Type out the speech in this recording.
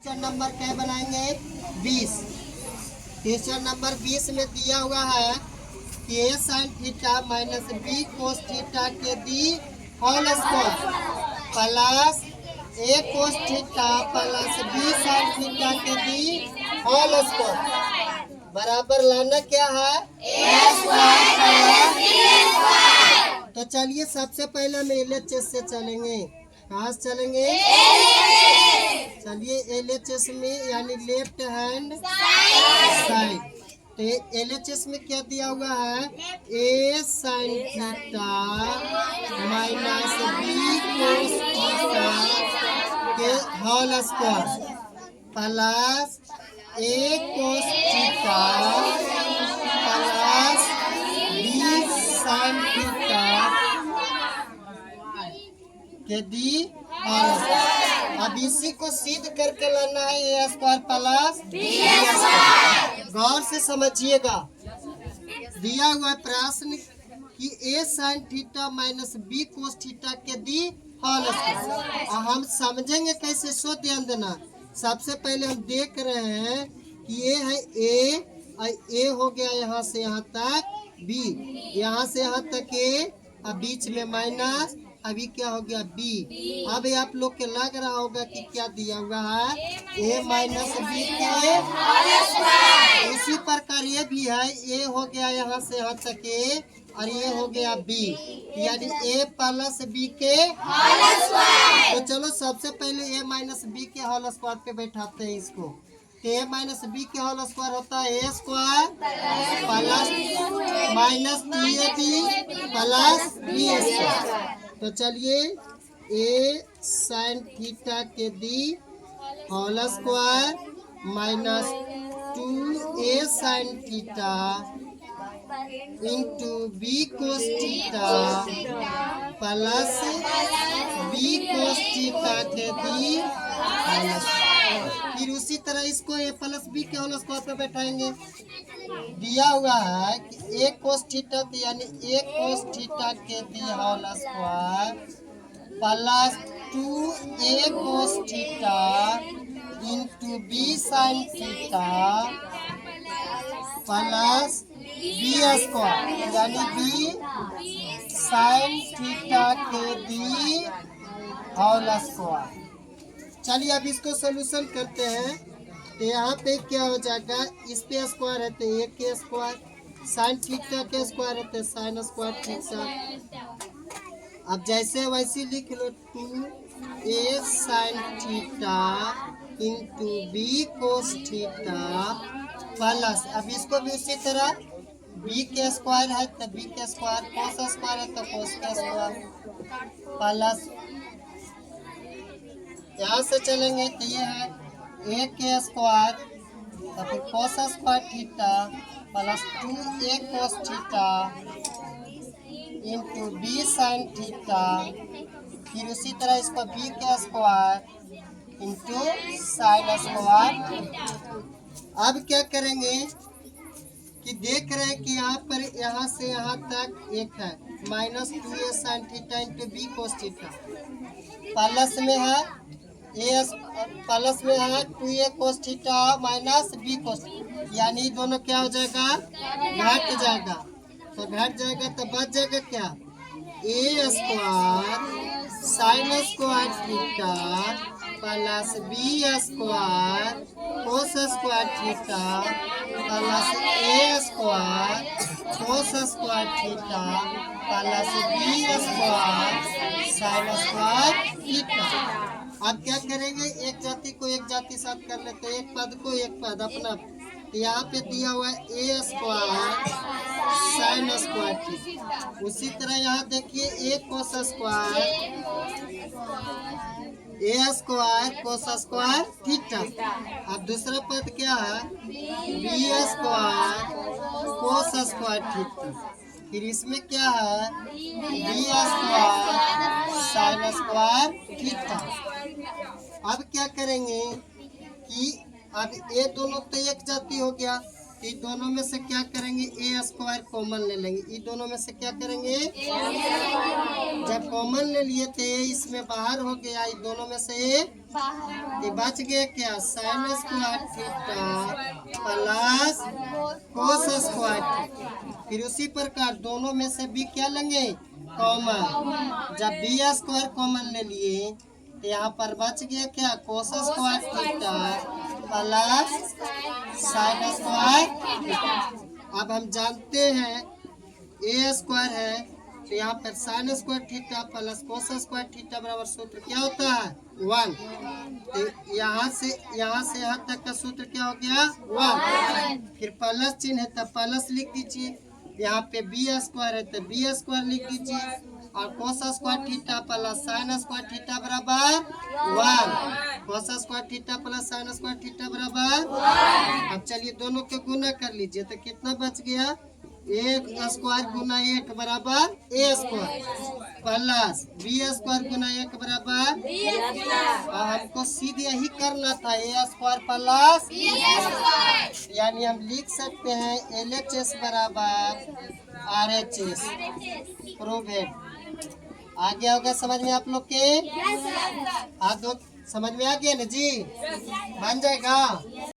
Question number क्या बनाएंगे 20। Question number 20 में दिया हुआ है कि A sine theta minus B cos theta के the whole square plus A cos theta plus B sine theta के दी होल स्क्वायर बराबर लाना क्या है ए स्क्वायर प्लस बी स्क्वायर। तो चलिए सबसे पहले हम एलएचएस से चलेंगे। कहाँ से चलेंगे? चलिए एलएचएस में यानी लेफ्ट हैंड साइड। तो एलएचएस में क्या दिया हुआ है A sine theta minus B cos theta के whole square plus A cos theta plus B sine theta के दी होल स्क्वायर। अब इसी को सिद्ध करके लाना है ए स्क्वायर प्लस बी स्क्वायर। गौर से समझिएगा, दिया हुआ प्रश्न कि A sine theta minus B cos theta के दी होल स्क्वायर। और हम समझेंगे कैसे, सो ध्यान देना। सबसे पहले हम देख रहे हैं कि ये है ए और ए हो गया यहाँ से यहाँ तक बी, यहाँ से यहाँ तक ए और बीच में माइनस, अभी क्या हो गया बी। अब आप लोग के लग रहा होगा कि क्या दिया हुआ है ए माइनस बी के इसी प्रकार ये भी है ए हो गया यहाँ से यहाँ तक ए और ये हो गया बी, यानी ए प्लस बी के होल स्क्वायर। तो चलो सबसे पहले ए माइनस बी के होल स्क्वायर पे बैठाते हैं इसको। तो ए माइनस बी के होल स्क्वायर होता है ए square plus minus T A B plus B square. तो चलिए ए साइन थीटा के the whole square minus 2 A sine theta into B cos theta plus B cos theta के the whole square. फिर उसी तरह इसको ए प्लस बी के whole square पे बैठाएंगे। दिया हुआ है कि ए कोस थीटा यानी ए कोस थीटा के the whole square plus 2 A cos theta into B sine theta plus B square यानी बी साइन थीटा के दी होल स्क्वायर। चलिए अब इसको सोल्यूशन करते हैं। तो यहाँ पे क्या हो जाएगा, इस पे स्क्वायर है तो ए के स्क्वायर, साइन थीटा के स्क्वायर है तो साइन स्क्वायर थीटा। अब जैसे वैसे लिख लो 2 A sine theta into B cos theta plus, अब इसको भी उसी तरह बी के स्क्वायर है तो बी के स्क्वायर, कोस स्क्वायर है तो कोस के स्क्वायर प्लस, यहाँ से चलेंगे तो ये है ए के स्क्वायर तो फिर कोस स्क्वायर थीटा प्लस 2 ए cos theta into B sine theta, फिर उसी तरह इसको बी के स्क्वायर इंटू साइन स्क्वायर। अब क्या करेंगे कि देख रहे हैं कि यहाँ पर यहाँ से यहाँ तक एक है minus 2 A sine theta into B cos theta plus में है ए प्लस में है 2 ए cos theta minus B cos, यानी दोनों क्या हो जाएगा घट जाएगा। तो घट जाएगा तो बच जाएगा क्या A square sine square theta plus B square cos square theta plus A square cos square theta plus B square sine square theta. अब क्या करेंगे, एक जाति को एक जाति साथ कर लेते हैं, एक पद को एक पद अपना। यहाँ पे दिया हुआ है ए स्क्वायर साइन स्क्वायर थीटा, उसी तरह यहाँ देखिए a cos square a square cos square theta. अब दूसरा पद क्या है b square cos square theta, फिर इसमें क्या है b square sine square theta. अब क्या करेंगे कि अब ये दोनों तो एक जाति हो गया तो इन दोनों में से क्या करेंगे, ए स्क्वायर कॉमन ले लेंगे। इन दोनों में से क्या करेंगे, जब कॉमन ले लिए थे इसमें बाहर हो गया, इन दोनों में से ये बच गया क्या, sign square theta plus cos square. फिर उसी प्रकार दोनों में से बी क्या लेंगे, कॉमन। जब बी स्क्वायर कॉमन ले लिए तो यहाँ पर बच गया क्या, कोस square theta plus sine square. अब हम जानते हैं ए स्क्वायर है, तो यहाँ पर sign square theta plus cos square theta बराबर सूत्र क्या होता है, 1। तो यहाँ से यहाँ तक का सूत्र क्या हो गया, 1। फिर प्लस चिन्ह है तब प्लस लिख दीजिए। यहाँ पे बी स्क्वायर है तो बी स्क्वायर लिख दीजिए, और कोस square theta plus sign square theta बराबर 1। कोस square theta plus sign square theta बराबर। अब चलिए दोनों के गुना कर लीजिए, तो कितना बच गया, एक स्क्वायर गुना एक बराबर ए स्क्वायर प्लस बी स्क्वायर गुना एक बराबर। और हमको सीधे यही करना था, ए स्क्वायर प्लस, यानी हम लिख सकते हैं LHS बराबर RHS। प्रूवेड। आ गया होगा समझ में आप लोग के, हाँ, दो समझ में आ गया ना जी, बन जाएगा।